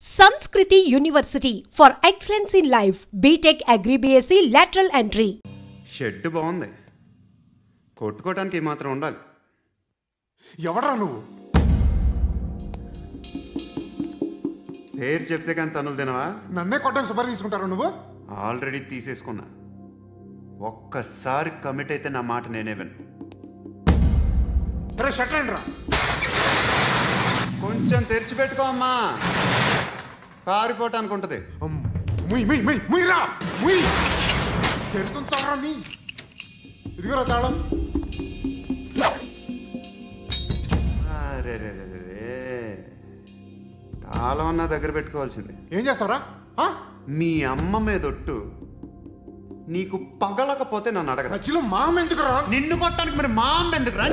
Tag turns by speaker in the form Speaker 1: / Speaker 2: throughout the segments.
Speaker 1: Samskriti University for excellence in life. BTech Agri BSc lateral entry.
Speaker 2: Shed బాగుంది, కొట్టుకోవటానికి మాత్రం ఉండాలి.
Speaker 3: ఎవడ్రా నువ్వు?
Speaker 2: పేరు చెప్తే కానీ తనులు తినవా?
Speaker 3: నన్నే కొట్టడానికి సుపారీ తీసుకుంటారా నువ్వు?
Speaker 2: ఆల్రెడీ తీసేసుకున్నా. ఒక్కసారి కమిట్ అయితే నా మాట నేనే విను.
Speaker 3: అరే షట్ రా,
Speaker 2: కొంచెం తెరిచిపెట్టుకో అమ్మా, పారిపోవటానికి ఉంటుంది.
Speaker 3: ముయ్యిరా ముయ్యి, తెరుస్తుంచారా నీ? ఇదిగోరా తాళం.
Speaker 2: అరే తాళం అన్న దగ్గర పెట్టుకోవాల్సింది.
Speaker 3: ఏం చేస్తావరా?
Speaker 2: మీ అమ్మ మీదొట్టు, నీకు పగలకపోతే నన్ను అడగరా.
Speaker 3: నచ్చిలో మామ ఎందుకు రా?
Speaker 2: నిన్ను కొట్టడానికి మరి మా అమ్మ ఎందుకు రా?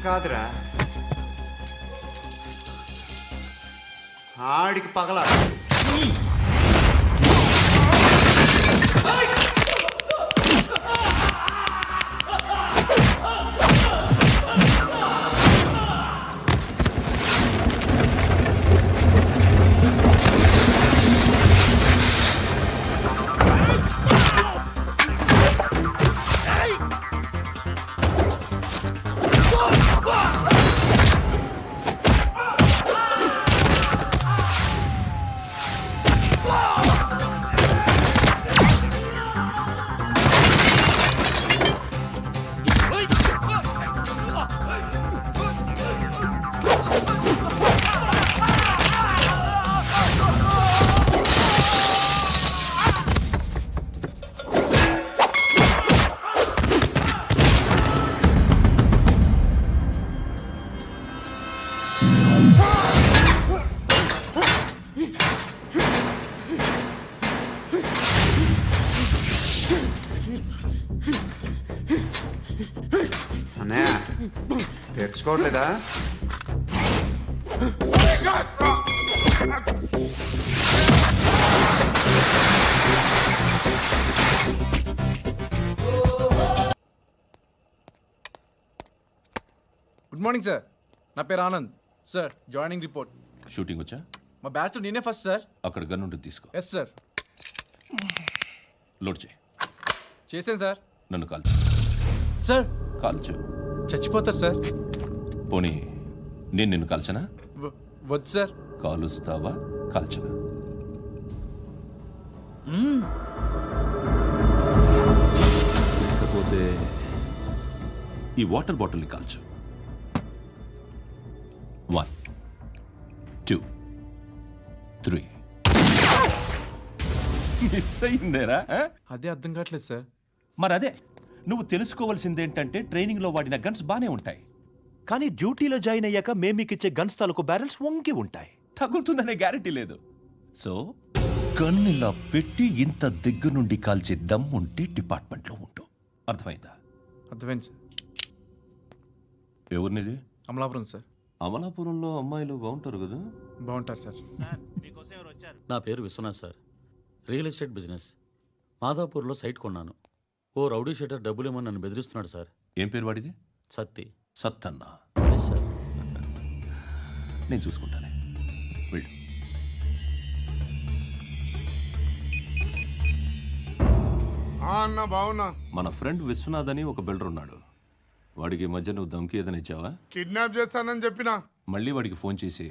Speaker 2: కాదురా, ఆడికి పగల. అన్నయ్య తెచ్చుకోవట్లేదా?
Speaker 4: గుడ్ మార్నింగ్ సార్, నా పేరు Anand sir. Joining report.
Speaker 5: Shooting వచ్చా?
Speaker 4: మా బ్యాచ్ నేనే ఫస్ట్ సార్.
Speaker 5: అక్కడ గన్ ఉంటుంది, తీసుకో.
Speaker 4: Yes sir.
Speaker 5: లోడ్ చేయి.
Speaker 4: చేశాను సార్.
Speaker 5: నన్ను కాల్చు.
Speaker 4: సార్
Speaker 5: కాల్చు.
Speaker 4: చచ్చిపోతారు సార్.
Speaker 5: పోనీ నేను నిన్ను కాల్చనా?
Speaker 4: వద్దు సార్.
Speaker 5: కాలుస్తావా కాల్చనా? లేకపోతే ఈ వాటర్ బాటిల్ని కాల్చు. 1 2 3. మిస్ అయిందేరా?
Speaker 4: అదే అర్థం కావట్లేదు సార్.
Speaker 5: మరి అదే నువ్వు తెలుసుకోవాల్సిందేంటంటే ట్రైనింగ్లో వాడిన గన్స్ బానే ఉంటాయి, కానీ డ్యూటీలో జాయిన్ అయ్యాక మేము మీకు ఇచ్చే గన్స్ తాలూకు బ్యారెల్స్ వంగి ఉంటాయి. తగులుతుందనే గ్యారెంటీ లేదు. సో గన్ ఇలా పెట్టి ఇంత దగ్గర నుండి కాల్చే దమ్ ఉంటే డిపార్ట్మెంట్లో ఉంటూ. అర్థమైందా?
Speaker 4: అర్థమైంది సార్.
Speaker 5: ఎవరినిది?
Speaker 4: అమలాపురం సార్.
Speaker 5: అమలాపురంలో అమ్మాయిలు బాగుంటారు కదా?
Speaker 4: బాగుంటారు సార్.
Speaker 6: నా పేరు Vishwanath sir. Real estate business. మాదాపూర్లో సైట్ కొన్నాను. ఓ రౌడీ షీటర్ డబ్బులు ఏమని నన్ను బెదిరిస్తున్నాడు సార్.
Speaker 5: ఏం పేరు వాడిది?
Speaker 6: సత్తి.
Speaker 5: సత్తన్నా?
Speaker 6: Yes sir.
Speaker 5: నేను చూసుకుంటానే, వెళ్ళు.
Speaker 3: అన్న బావున్నా.
Speaker 5: మన ఫ్రెండ్ విశ్వనాథ్ అని ఒక బిల్డర్ ఉన్నాడు. వాడికి ఈ మధ్య నువ్వు ధమ్కి ఏదైనా ఇచ్చావా?
Speaker 3: కిడ్నాప్ చేస్తానని చెప్పినా.
Speaker 5: మళ్ళీ వాడికి ఫోన్ చేసి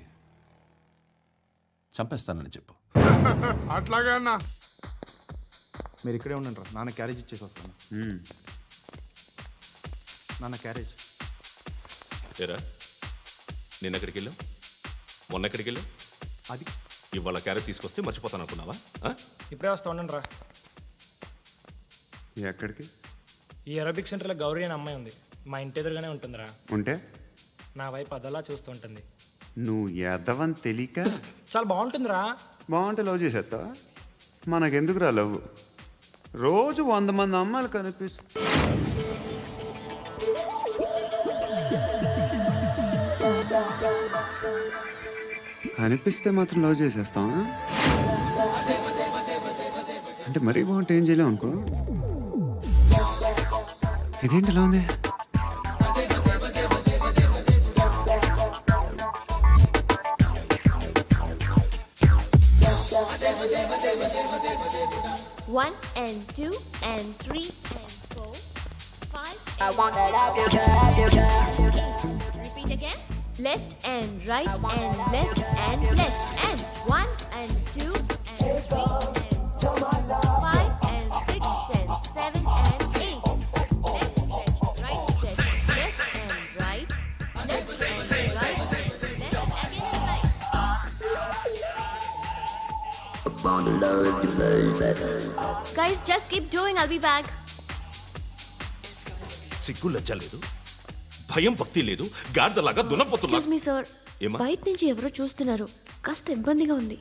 Speaker 5: చంపేస్తానని చెప్పు.
Speaker 3: అట్లాగే అన్న.
Speaker 4: మీరు ఇక్కడే ఉండండి రా, నాన్న క్యారేజ్ ఇచ్చేసి వస్తాను. నాన్న క్యారేజ్.
Speaker 5: ఏరా నిన్న ఎక్కడికి వెళ్ళావు, మొన్న ఎక్కడికి వెళ్ళావు?
Speaker 4: అది
Speaker 7: ఇవాళ క్యారెట్ తీసుకొస్తే మర్చిపోతాను అనుకున్నావా?
Speaker 8: ఇప్పుడే వస్తా ఉండండి రా.
Speaker 2: ఎక్కడికి?
Speaker 8: ఈ అరబిక్ సెంటర్లో గౌరీ అనే అమ్మాయి ఉంది, మా ఇంటి ఎదురుగానే ఉంటుందిరా.
Speaker 2: ఉంటే
Speaker 8: నా వైపు అదలా చూస్తూ ఉంటుంది.
Speaker 2: నువ్వు ఎదవని తెలియక
Speaker 8: చాలా బాగుంటుందిరా.
Speaker 2: బాగుంటే లవ్ చేసేస్తావా? మనకెందుకురా లవ్? రోజు 100 మంది అమ్మాయిలు కనిపిస్తే మాత్రం లవ్ చేసేస్తాం. అంటే మరీ బాగుంటే ఏం చేయలేం అనుకో. ఇదేంటి ఇలా ఉంది?
Speaker 9: One and two and three and four, five.
Speaker 10: I wanna love you, love you, love you.
Speaker 9: Repeat again. Left and right and left and left and one and two and three and four, five and six and seven and eight. Left stretch, right stretch, left and right, left and right, left again and right. Guys, just keep doing. I'll be back.
Speaker 7: సిగ్గు లజ్జ లేదు, భయం భక్తి లేదు, గాడిదలాగా దున్నపోతున్నా.
Speaker 9: Excuse me, sir.
Speaker 7: ఏమా?
Speaker 9: బయట నుంచి ఎవరో చూస్తున్నారు, కాస్త ఇబ్బందిగా ఉంది.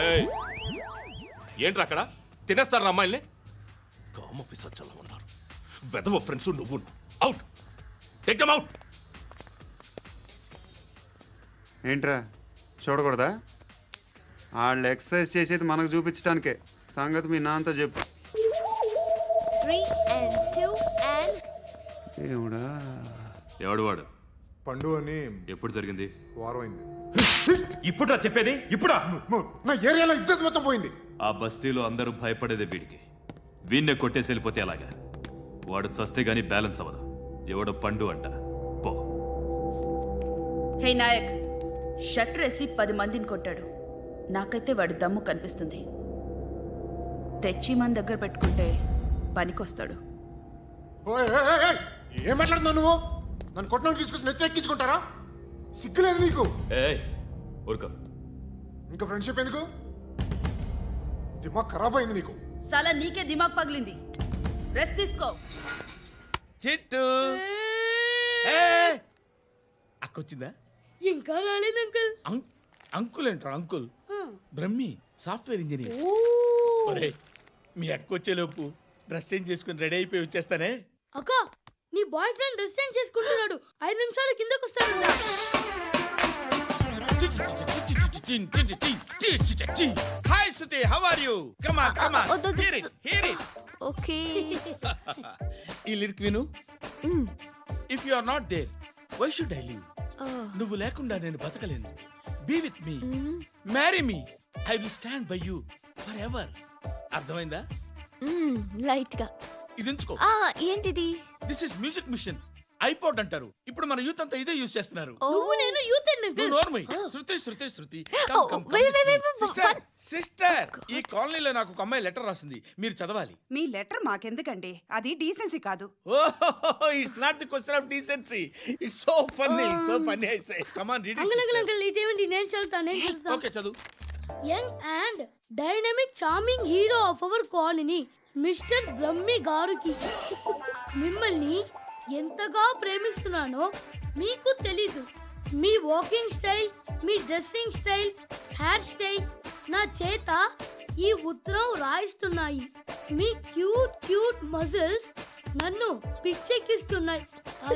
Speaker 7: ఏయ్, ఏంట్రా అక్కడ తినేస్తారా అమ్మాయిల్ని? కామ పిశాచాలా ఉన్నారు. వెదవ ఫ్రెండ్స్ నువ్వు. Out, take them out.
Speaker 2: ఏంట్రా చూడకూడదా? వాళ్ళు ఎక్సర్సైజ్ చేసేది మనకు చూపించడానికే. సంగతి మీ నాన్నతో చెప్పు.
Speaker 9: 3 and 2 and
Speaker 2: ఏముడా?
Speaker 7: ఎవడు వాడు?
Speaker 3: పండు అని.
Speaker 7: ఎప్పుడు జరిగింది?
Speaker 3: వారం అయింది.
Speaker 5: ఇప్పుడా చెప్పేది? ఇప్పుడా?
Speaker 3: నా ఏరియాలో ఇజ్జత్ మొత్తం పోయింది.
Speaker 7: ఆ బస్తీలో అందరూ భయపడేదే వీడికి. వీణ్ణే కొట్టేసి వెళ్ళిపోతే అలాగా. వాడు చస్తే గానీ బ్యాలెన్స్ అవ్వదు. ఎవడో పండు అంట. పో.
Speaker 11: హే నాయక్, షట్టర్ వేసి 10 మందిని కొట్టాడు. నాకైతే వాడి దమ్ము కనిపిస్తుంది. తెచ్చి మన దగ్గర పెట్టుకుంటే పనికొస్తాడు.
Speaker 3: ఏం మాట్లాడుతున్నావు నువ్వు? నన్ను కొట్టడానికి తీసుకొచ్చి నెత్తి ఎక్కించుకుంటారా? సిగ్గులేదు నీకు?
Speaker 7: ఊరుకో.
Speaker 3: ఇంకా ఫ్రెండ్షిప్ ఎందుకు? దిమాగ్ ఖరాబ్ అయింది నీకు.
Speaker 11: సాలా నీకే దిమాగ్ పగిలింది. రెస్ట్ తీసుకో.
Speaker 5: చిట్టు అక్కొచ్చిందా?
Speaker 11: ఇంకా రాలేదు అంకుల్.
Speaker 5: అంకుల్ ఏంట్రా? Uncle Brahmi, software engineer. ఒరే, మీ అక్కొచ్చేలోపు డ్రెస్ చేంజ్ చేసుకుని రెడీ అయిపోయి వచ్చేస్తానే.
Speaker 11: అక్క, నీ బాయ్ ఫ్రెండ్ డ్రెస్ చేంజ్ చేసుకుంటున్నాడు. 5 నిమిషాలు కిందకు వస్తాడు.
Speaker 5: Hi Suti, how are you? Come on, come on. Hear it, hear it.
Speaker 9: Okay.
Speaker 5: ఈ లిరిక్ విను. If you are not there, why should I live? నువ్వు లేకుండా నేను బతకలేను. Be with me, marry me, I will stand by you forever. అర్థమైందా?
Speaker 9: Light గా.
Speaker 5: ఇది ఉంచుకో.
Speaker 9: ఏంటిది?
Speaker 5: This is music machine. IPod అంటారు. ఇప్పుడు మన యూత్ అంతా ఇదే యూజ్ చేస్తున్నారు.
Speaker 11: నువ్వు నేను యూత్
Speaker 5: నువ్వు నోర్మై. శృతి, శృతి, శృతి. సిస్టర్, ఈ కాలనీలో నాకు ఒక అమ్మాయి లెటర్ రాసింది, మీరు చదవాలి.
Speaker 11: మీ లెటర్ మాకెందుకండి? అది డీసెన్సీ కాదు.
Speaker 5: ఓహో, it's not the question of decency. It's so funny, so funny. I say come on, read it.
Speaker 11: Uncle ఇదేంటి? నేను చదువుతాను.
Speaker 5: ఓకే, చదువు.
Speaker 11: Young and dynamic charming hero of our colony mister Brahmi గారికి మిమ్మల్ని ఎంతగా ప్రేమిస్తున్నానో మీకు తెలీదు. మీ వాకింగ్ స్టైల్, మీ డ్రెస్సింగ్ స్టైల్, హెయిర్ స్టైల్ నా చేత ఈ ఉత్తరం రాయిస్తున్నాయి. మీ క్యూట్ క్యూట్ మజిల్స్ నన్ను పిచ్చెక్కిస్తున్నాయి.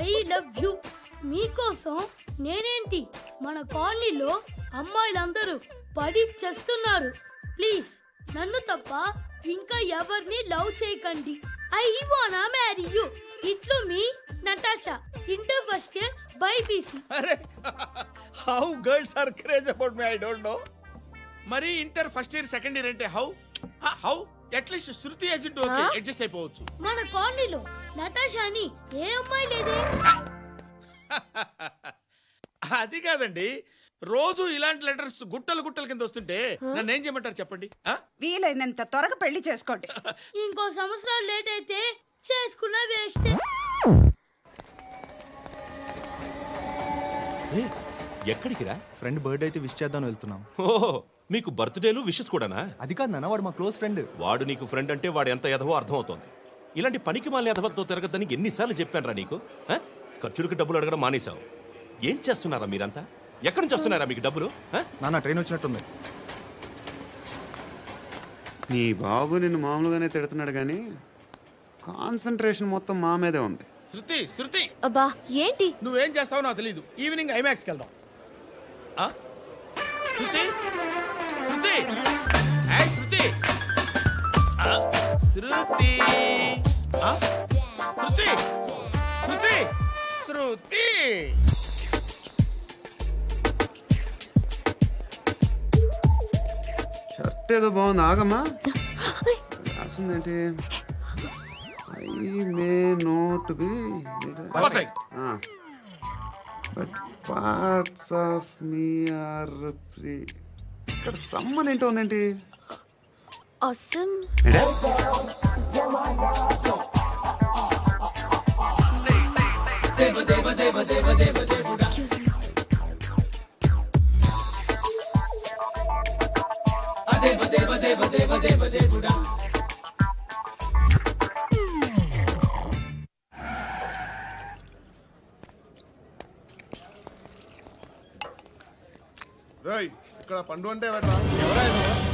Speaker 11: I love you. మీకోసం నేనేంటి, మన కాలనీలో అమ్మాయిలందరూ పడి చేస్తున్నారు. ప్లీజ్ నన్ను తప్ప ఇంకా ఎవరిని లవ్ చేయకండి. ఐ వానా మ్యారీ యూ. ఇట్లు మీ Natasha, inter first year BiPC.
Speaker 5: అరే, how girls are craze about me, I don't know. మరి inter first year second year అంటే how? How at least Shruti agent okay, adjust అయిపోవచ్చు.
Speaker 11: మన కాలనీలో నటాషా అని ఏ అమ్మాయి లేదే.
Speaker 5: అది కాదండి, రోజు ఇలాంటి లెటర్స్ గుట్టలు గుట్టల కింద వస్తుంటే నన్ను ఏం చేయమంటారు చెప్పండి?
Speaker 11: వీలైనంత త్వరగా పెళ్లి చేసుకోండి. ఇంకో సంవత్సరాలు లేట్ అయితే చేసుకున్నా వేస్ట్.
Speaker 5: ఎక్కడికి రా?
Speaker 4: ఫ్రెండ్ బర్త్డే అయితే విష్ చేద్దాం వెళ్తున్నాం.
Speaker 5: ఓహో, మీకు బర్త్డేలు విషెస్ కూడానా?
Speaker 4: అది కాదు నాన్న, వాడు మా క్లోజ్ ఫ్రెండ్.
Speaker 5: వాడు నీకు ఫ్రెండ్ అంటే వాడు ఎంత ఎదవో అర్థమవుతోంది. ఇలాంటి పనికి మాలిన ఎదవలతో తిరగద్దని ఎన్నిసార్లు చెప్పానురా నీకు? ఖర్చులకు డబ్బులు అడగడం మానేశావు. ఏం చేస్తున్నారా మీరంతా? ఎక్కడి నుంచి వస్తున్నారా మీకు డబ్బులు?
Speaker 4: నాన్న ట్రైన్ వచ్చినట్టుంది.
Speaker 2: నీ బాబు నిన్ను మామూలుగానే తిడుతున్నాడు కానీ కాన్సన్ట్రేషన్ మొత్తం మా మీదే ఉంది.
Speaker 12: శృతి
Speaker 9: అబ్బా ఏంటి?
Speaker 12: నువ్వేం చేస్తావో నాకు తెలీదు. ఈవినింగ్ ఐమాక్స్కి వెళ్దాం. శృతి శృతి శృతి శృతి శృతి శృతి శృతి
Speaker 2: షర్ట్ ఏదో బాగుంది, ఆగమ్మా. రాసిందేంటి? I may not be but parts of me are free. ఇక్కడ సమ్మన్ ఏంటో ఉందేంటి?
Speaker 9: Awesome.
Speaker 3: ఇక్కడ పండు అంటే ఎవరా?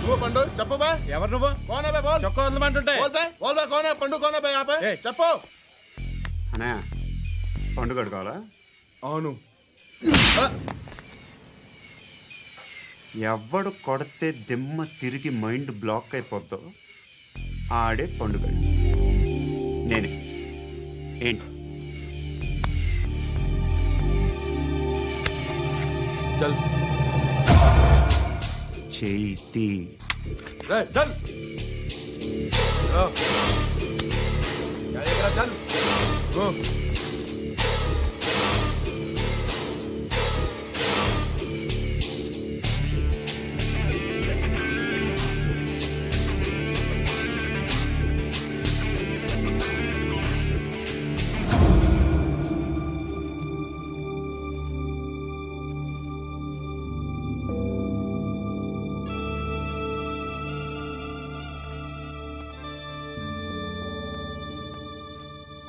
Speaker 3: నువ్వు పండు చెప్పు బా.
Speaker 12: ఎవరు నువ్వు?
Speaker 3: కోనా బే బోల్.
Speaker 12: చొక్కా వదలమంటుంటే
Speaker 3: బోల్ బే కోనా పండు కోనా బే ఆపే చెప్పు.
Speaker 2: అనే పండుగ కావాలా?
Speaker 3: అవును.
Speaker 2: ఎవడు కొడితే దిమ్మ తిరిగి మైండ్ బ్లాక్ అయిపోద్దో ఆడే పండుగ. నేనే. ఏంటి? చేతి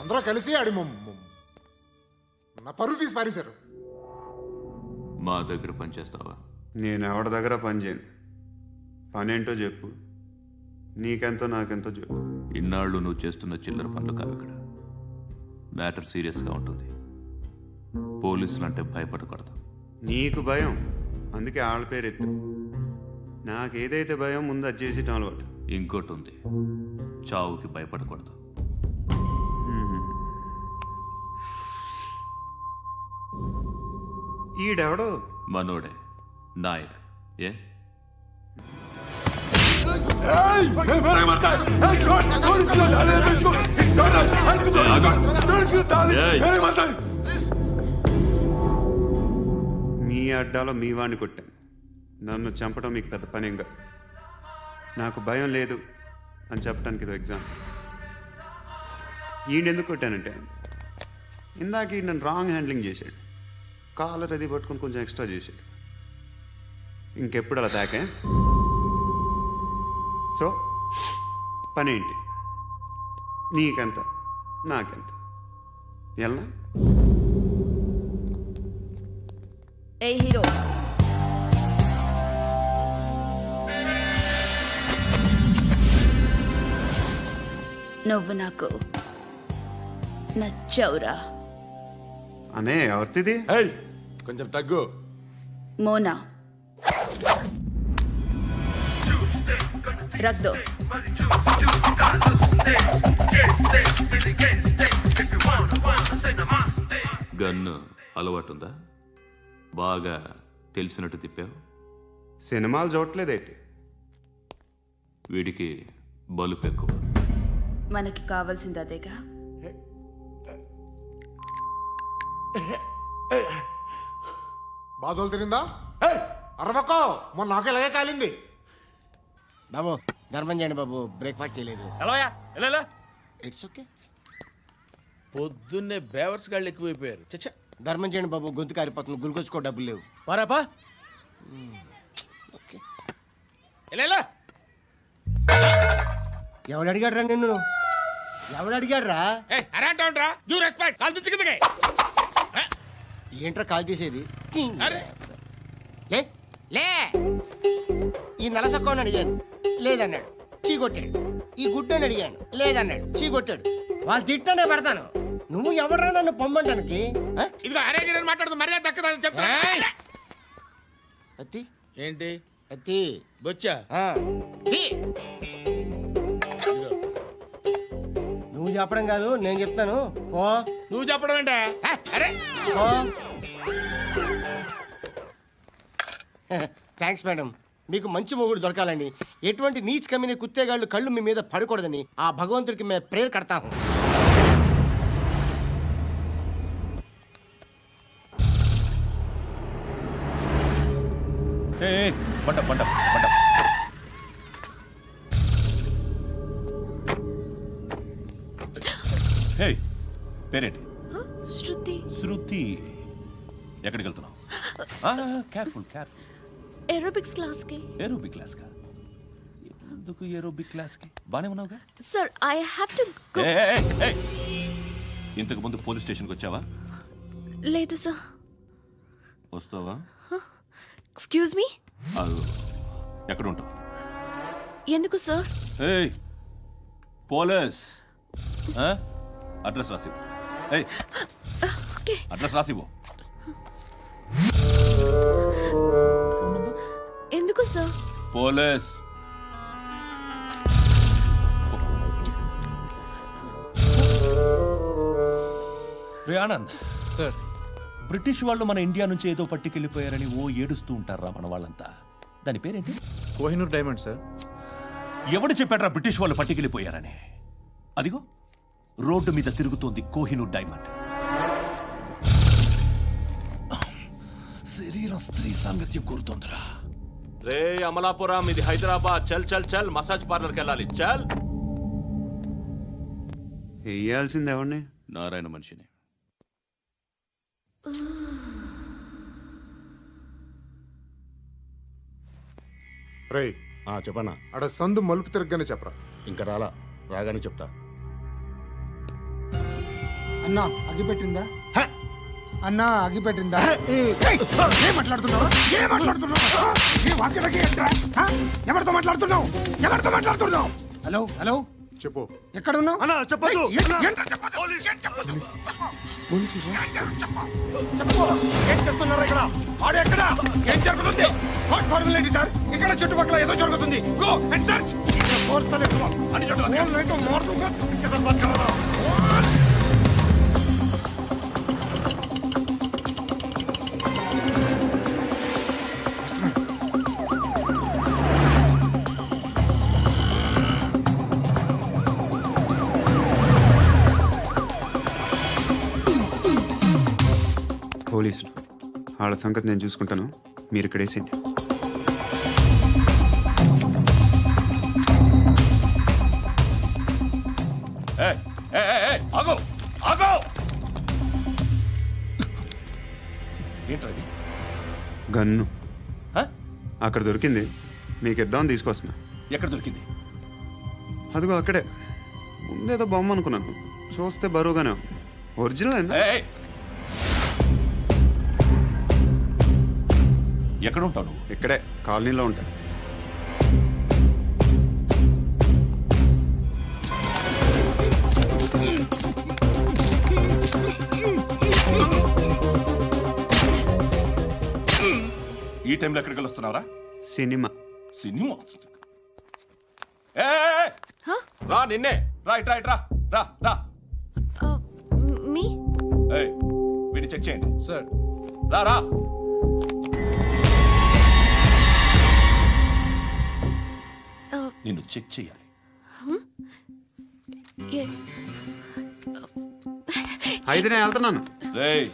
Speaker 3: అందరూ కలిసి ఆడి నా పరువు తీసి పారేశారు.
Speaker 7: మా దగ్గర పని చేస్తావా?
Speaker 2: నేను ఎవరి దగ్గర పని చేయను. పనేంటో చెప్పు. నీకెంతో నాకెంతో చెప్పు.
Speaker 7: ఇన్నాళ్ళు నువ్వు చేస్తున్న చిల్లర పనులు కావు. ఇక్కడ మ్యాటర్ సీరియస్గా ఉంటుంది. పోలీసులు అంటే భయపడకూడదు.
Speaker 2: నీకు భయం, అందుకే ఆళ్ళ పేరు ఎత్తు. నాకేదైతే భయం ముందు అది చేసి అలవాటు.
Speaker 7: ఇంకోటి ఉంది, చావుకి భయపడకూడదు.
Speaker 2: ఈడెవడో
Speaker 7: మనోడే నాయక్. ఏ
Speaker 2: మీ అడ్డాలో మీ వాడిని కొట్టాను. నన్ను చంపడం మీకు పెద్ద పనేంగా. నాకు భయం లేదు అని చెప్పడానికి ఇది ఎగ్జామ్. ఈయనెందుకు కొట్టానంటే ఇందాక ఈ నన్ను రాంగ్ హ్యాండ్లింగ్ చేశాడు. కాలర్ అది పట్టుకొని కొంచెం ఎక్స్ట్రా చేశాడు. ఇంకెప్పుడు అలా తాకే. సో పనేంటి? నీకెంత నాకెంత? ఎలా?
Speaker 9: ఏ హీరో, నువ్వు నాకు నచ్చవురా.
Speaker 2: అనే ఎవరిది?
Speaker 3: కొంచెం తగ్గు.
Speaker 9: మోనా రక్ దో.
Speaker 7: గన్ను అలవాటుందా? బాగా తెలిసినట్టు తిప్పావు.
Speaker 2: సినిమాలు చూడట్లేదేంటి?
Speaker 7: వీడికి బలుపు ఎక్కువ.
Speaker 9: మనకి కావాల్సింది అదేగా.
Speaker 3: బాధలు తిరిందా? అరవకో, మొన్న నాకు ఇలాగే కాలింది.
Speaker 13: బాబు ధర్మం చేయండి బాబు, బ్రేక్ఫాస్ట్ చేయలేదు.
Speaker 12: ఎలా
Speaker 13: ఇట్స్ ఓకే.
Speaker 12: పొద్దున్నే బేవర్స్ గాళ్ళు ఎక్కువైపోయారు. చచ్చా
Speaker 13: ధర్మం చేయండి బాబు, గొంతు కారిపోతుంది, గురికొచ్చుకో డబ్బులు లేవు.
Speaker 12: పారాపా
Speaker 13: ఎవడు అడిగాడు రా నిన్ను? ఎవడు అడిగాడు రా? ఏంట్రా కాల్ తీసేది? లే లే. ఈ నలసక్కని అడిగాను, లేదన్నాడు, చీ కొట్టాడు. ఈ గుడ్డని అడిగాను, లేదన్నాడు, చీ కొట్టాడు. వాళ్ళు తిట్టానే పెడతాను. నువ్వు ఎవడరా నన్ను పొమ్మంటానికి?
Speaker 12: మాట్లాడుతూ మర్యాద దక్కదని చెప్తా.
Speaker 13: అత్తి
Speaker 12: ఏంటి
Speaker 13: అత్తి
Speaker 12: బొచ్చా?
Speaker 13: నువ్వు చెప్పడం కాదు, నేను చెప్తాను. పో.
Speaker 12: నువ్వు చెప్పడం ఏంటే? అరే
Speaker 13: థ్యాంక్స్ మేడం. మీకు మంచి మొగుడు దొరకాలని, ఎటువంటి నీచ్ కమ్మిన కుత్తేగాళ్ళు కళ్ళు మీ మీద పడకూడదని ఆ భగవంతుడికి మేము ప్రేయర్ కడతాము.
Speaker 5: పేరేంటి?
Speaker 9: శృతి.
Speaker 5: శృతి. ఎక్కడికి వెళ్తున్నావు? Careful careful.
Speaker 9: ఏరోబిక్స్ క్లాస్ కి.
Speaker 5: ఏరోబిక్ క్లాస్ కా? ఎందుకు ఏరోబిక్ క్లాస్ కి? బానే ఉన్నావుగా?
Speaker 9: Sir I have to go.
Speaker 5: ఇంతకు ముందు పోలీస్ స్టేషన్కి వచ్చావా?
Speaker 9: లేదు సార్.
Speaker 5: వస్తావా?
Speaker 9: Excuse me.
Speaker 5: ఎక్కడ ఉంటావు?
Speaker 9: ఎందుకు సార్?
Speaker 5: పోలీస్ అడ్రస్ రాసివ్వు. అడ్రస్ రాసివ్వు.
Speaker 9: ఎందుకు సార్?
Speaker 5: పోలీస్. రే ఆనంద్
Speaker 4: సార్,
Speaker 5: బ్రిటిష్ వాళ్ళు మన ఇండియా నుంచి ఏదో పట్టుకెళ్ళిపోయారని ఏడుస్తూ ఉంటారా మన వాళ్ళంతా? దాని పేరేంటి?
Speaker 4: Kohinoor diamond sir.
Speaker 5: ఎవడు చెప్పాడ్రా బ్రిటిష్ వాళ్ళు పట్టుకెళ్ళిపోయారని? అదిగో రోడ్డు మీద తిరుగుతోంది కోహినూర్ డైమండ్. శరీరం స్త్రీ సాంగత్యం కోరుతోందిరా. రే అమలాపురం, ఇది హైదరాబాద్. చల్ చల్ చల్, మసాజ్ పార్లర్కి వెళ్ళాలి. చల్.
Speaker 2: వేయాల్సింది ఎవరిని?
Speaker 5: నారాయణ మనిషిని.
Speaker 3: రేయ్ చెప్పనా? అడ సందు మలుపు తిరగగానే చెప్పరా. ఇంకా రాగానే చెప్తా.
Speaker 14: అన్నా అగిపెట్టిందా? అన్నా అగిపెట్టిందా? ఏం మాట్లాడుతున్నావు? ఎవరితో మాట్లాడుతున్నావు? హలో హలో,
Speaker 3: చెప్పు.
Speaker 14: ఎక్కడ ఉన్నావు?
Speaker 3: అన్నా చెప్పదు.
Speaker 14: ఏం చేస్తున్నారు ఇక్కడ? ఆడు ఎక్కడ? ఏం జరుగుతుంది? ఏంటి సార్? ఇక్కడ చుట్టుపక్కల ఏదో జరుగుతుంది. Go and search.
Speaker 2: పోలీసులు వాళ్ళ సంగతి నేను చూసుకుంటాను, మీరు ఇక్కడ వేసేయండి.
Speaker 5: ఏంటది?
Speaker 2: గన్ను అక్కడ దొరికింది, మీకు ఇద్దామని తీసుకొస్తున్నా.
Speaker 5: ఎక్కడ దొరికింది?
Speaker 2: అదిగో అక్కడే. ముందేదో బొమ్మ అనుకున్నాను, చూస్తే బరువుగానే ఉంది. ఒరిజినల్ అండి.
Speaker 5: ఎక్కడ ఉంటావు?
Speaker 2: ఇక్కడే కాలనీలో ఉంటా.
Speaker 5: ఈ టైంలో ఎక్కడికి వస్తున్నావురా?
Speaker 2: సినిమా.
Speaker 5: సినిమా రా, నిన్నే. రైట్ రైట్ రా రా రా.
Speaker 9: మీ
Speaker 5: వీడిని చెక్ చేయండి
Speaker 4: సార్.
Speaker 5: రా రా. నిన్ను చెక్ చేయాలి.
Speaker 2: అయితే నేను వెళ్తున్నాను.
Speaker 5: రేయ్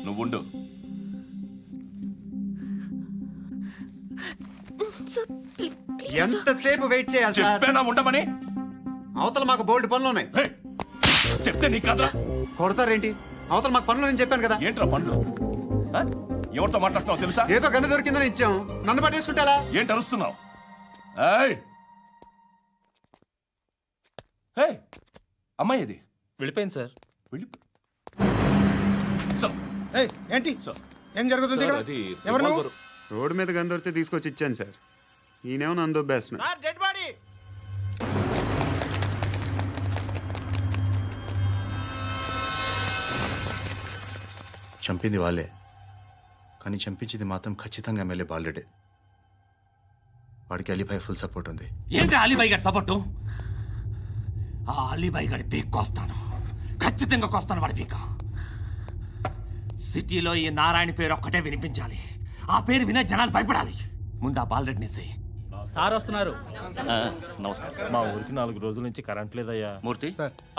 Speaker 5: నువ్వుండు.
Speaker 2: ఎంతసేపు వెయిట్ చేయాలి?
Speaker 5: చెప్పేనా ఉండమని?
Speaker 2: అవతల మాకు బోల్డ్ పనులు ఉన్నాయి.
Speaker 5: చెప్తే నీకు కదా.
Speaker 2: కొడతారేంటి? అవతల మాకు పనులు నేను చెప్పాను కదా.
Speaker 5: ఏంట్రా పండ్లు? ఎవరితో మాట్లాడుతున్నావు తెలుసా?
Speaker 2: ఏదో గన్ను దొరికిందని ఇచ్చాం, నన్ను పట్టేసుకుంటా.
Speaker 5: ఏంటి అరుస్తున్నావు? అమ్మాయి ఇది
Speaker 8: వెళ్ళిపోయింది సార్.
Speaker 14: ఏంటి ఏం జరుగుతుంది ఇక్కడ? ఎవరు నువ్వు?
Speaker 2: రోడ్డు మీద గన్ను దొరికితే తీసుకొచ్చి ఇచ్చాను సార్. ఈయనేమో నన్ను దొబ్బేస్తున్నా.
Speaker 13: Dead body.
Speaker 15: చంపింది వాళ్ళే, కానీ చంపించింది మాత్రం ఖచ్చితంగా ఎమ్మెల్యే బాలుడే. వాడికి అలీబాయ్ ఫుల్ సపోర్ట్ ఉంది.
Speaker 16: ఏంటి అలీబాయ్ గారి సపోర్టు? ఆ అలీబాయ్ గారి పీక్ కోస్తాను, ఖచ్చితంగా కోస్తాను వాడి పీక. సిటీలో ఈ నారాయణ పేరు ఒక్కటే వినిపించాలి. ఆ పేరు వినే జనాలు భయపడాలి. ముందు ఆ బాలరెడ్డిని
Speaker 6: సార్ వస్తున్నారు.
Speaker 8: నమస్కారం. మా ఊరికి 4 రోజుల నుంచి కరెంట్ లేదయ్యా.
Speaker 15: మూర్తి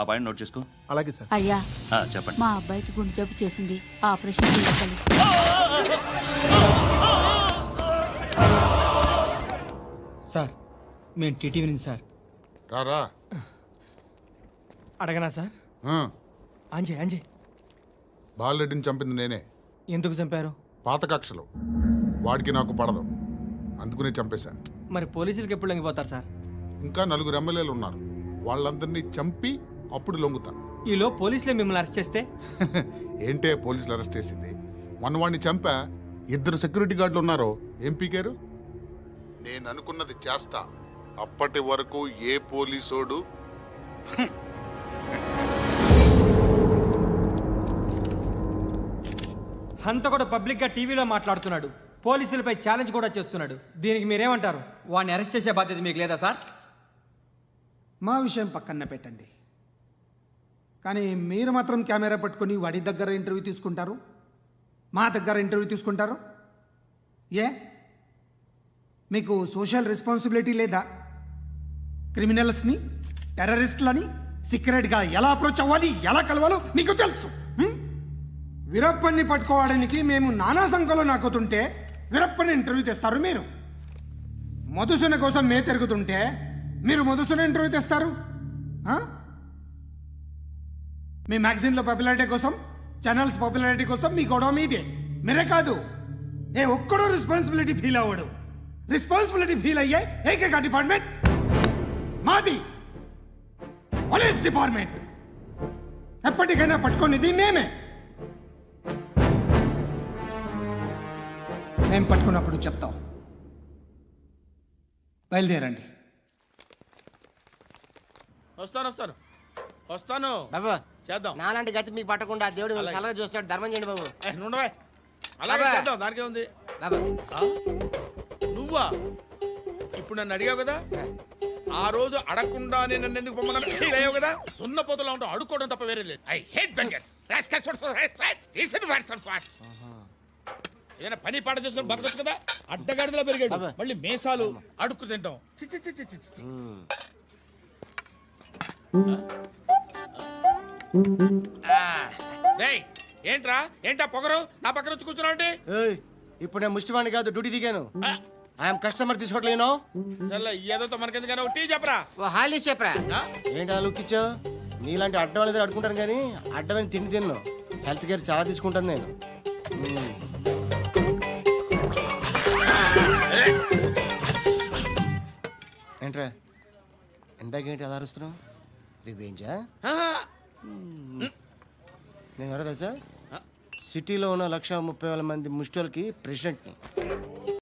Speaker 15: ఆ పాయింట్ నోట్ చేసుకో.
Speaker 14: అలాగే సార్.
Speaker 17: అయ్యా
Speaker 15: చెప్పండి.
Speaker 17: మా అబ్బాయికి గుండె జబ్బు చేసింది, ఆపరేషన్ చేయాలి.
Speaker 14: సార్ మేము టీటీవీ నుంచి సార్.
Speaker 3: రారా.
Speaker 14: అడగనా సార్? అంజయ్
Speaker 3: బాలరెడ్డిని చంపింది నేనే.
Speaker 14: ఎందుకు చంపారు?
Speaker 3: పాత కక్షలు, వాడికి నాకు పడదు, అందుకునే చంపేశా.
Speaker 14: మరి పోలీసులకు ఎప్పుడు లొంగిపోతారు సార్?
Speaker 3: ఇంకా 4 ఎమ్మెల్యేలు ఉన్నారు, వాళ్ళందరినీ చంపి అప్పుడు లొంగుతాను.
Speaker 14: ఈలో పోలీసులే మిమ్మల్ని అరెస్ట్ చేస్తే?
Speaker 3: ఏంటే పోలీసులు అరెస్ట్ చేసింది? వాడిని చంపా, 2 సెక్యూరిటీ గార్డులు ఉన్నారు, ఏం పీకారు? నేను అనుకున్నది చేస్తా, అప్పటి వరకు ఏ పోలీసోడు
Speaker 14: హంతకుడు పబ్లిక్ గా టీవీలో మాట్లాడుతున్నాడు, పోలీసులపై ఛాలెంజ్ కూడా చేస్తున్నాడు. దీనికి మీరేమంటారు? వాడిని అరెస్ట్ చేసే బాధ్యత మీకు లేదా సార్?
Speaker 18: మా విషయం పక్కన పెట్టండి, కానీ మీరు మాత్రం కెమెరా పట్టుకొని వాడి దగ్గర ఇంటర్వ్యూ తీసుకుంటారు, మా దగ్గర ఇంటర్వ్యూ తీసుకుంటారు. ఏ మీకు సోషల్ రెస్పాన్సిబిలిటీ లేదా? క్రిమినల్స్ని, టెర్రరిస్టులని సీక్రెట్గా ఎలా అప్రోచ్ అవ్వాలి, ఎలా కలవాలో మీకు తెలుసు. వీరప్పన్ని పట్టుకోవడానికి మేము నానా సంఖ్యలో నాకుతుంటే వీరప్పని ఇంటర్వ్యూ తెస్తారు మీరు. మధుసూన కోసం మే తిరుగుతుంటే మీరు మధుసూన ఇంటర్వ్యూ తెస్తారు. మీ మ్యాగజైన్లో పాపులారిటీ కోసం, ఛానల్స్ పాపులారిటీ కోసం మీ గొడవ మీదే. మీరే కాదు, ఏ ఒక్కడో రెస్పాన్సిబిలిటీ ఫీల్ అవ్వడు. రెస్పాన్సిబిలిటీ ఫీల్ అయ్యే ఏకైక డిపార్ట్మెంట్ మాది, పోలీస్ డిపార్ట్మెంట్. ఎప్పటికైనా పట్టుకునేది మేమే. మేము పట్టుకున్నప్పుడు చెప్తాం. బయలుదేరండి.
Speaker 13: వస్తాను బాబా, చేద్దాం. నాలాంటి గతి మీకు పట్టకుండా దేవుడు మిమ్మల్ని సలహా చూస్తాడు. ధర్మం చేయండి బాబు.
Speaker 12: అలాగే చేద్దాం, దానికే ఉంది. నువ్వా ఇప్పుడు నన్ను అడిగావు కదా, ఆ రోజు అడగకుండానే నన్ను ఎందుకు పొమ్మన్నాను ఫీల్ అయ్యావు కదా. సున్నపోతలో ఉంటావు, అడుక్కోవడం తప్ప వేరే లేదు. I hate bangers. ఏదైనా పని పాట చేసుకుని బతకొచ్చు కదా. అడ్డగాడిదలా పెరిగాడు, మళ్ళీ మేసాలు అడుక్కు తింటాం. ఏంటా పొగరు నా పక్కన వచ్చి కూర్చున్నావు అంటే?
Speaker 13: ఇప్పుడు నేను ముష్టివాణి కాదు, డ్యూటీ దిగాను. ఐఎమ్ కస్టమర్ తీసుకోవట్లేను.
Speaker 12: ఏదో మనకెందుకైనా టీ చెప్పరా,
Speaker 13: హాలీ చెప్పరా. ఏంటి అలా లుక్ ఇచ్చావు? నీలాంటి అడ్డం వాళ్ళ దగ్గర అడుకుంటాను, కానీ అడ్డమైన తిండి తిన్ను. హెల్త్ కేర్ చాలా తీసుకుంటాను నేను. ఏంట్రా ఎందాకేంటి అలా అరుస్తున్నావు? రివేంజా? నేను ఎవరో తెలుసా? సిటీలో ఉన్న 130,000 మంది ముష్టిలకి ప్రెసిడెంట్ని.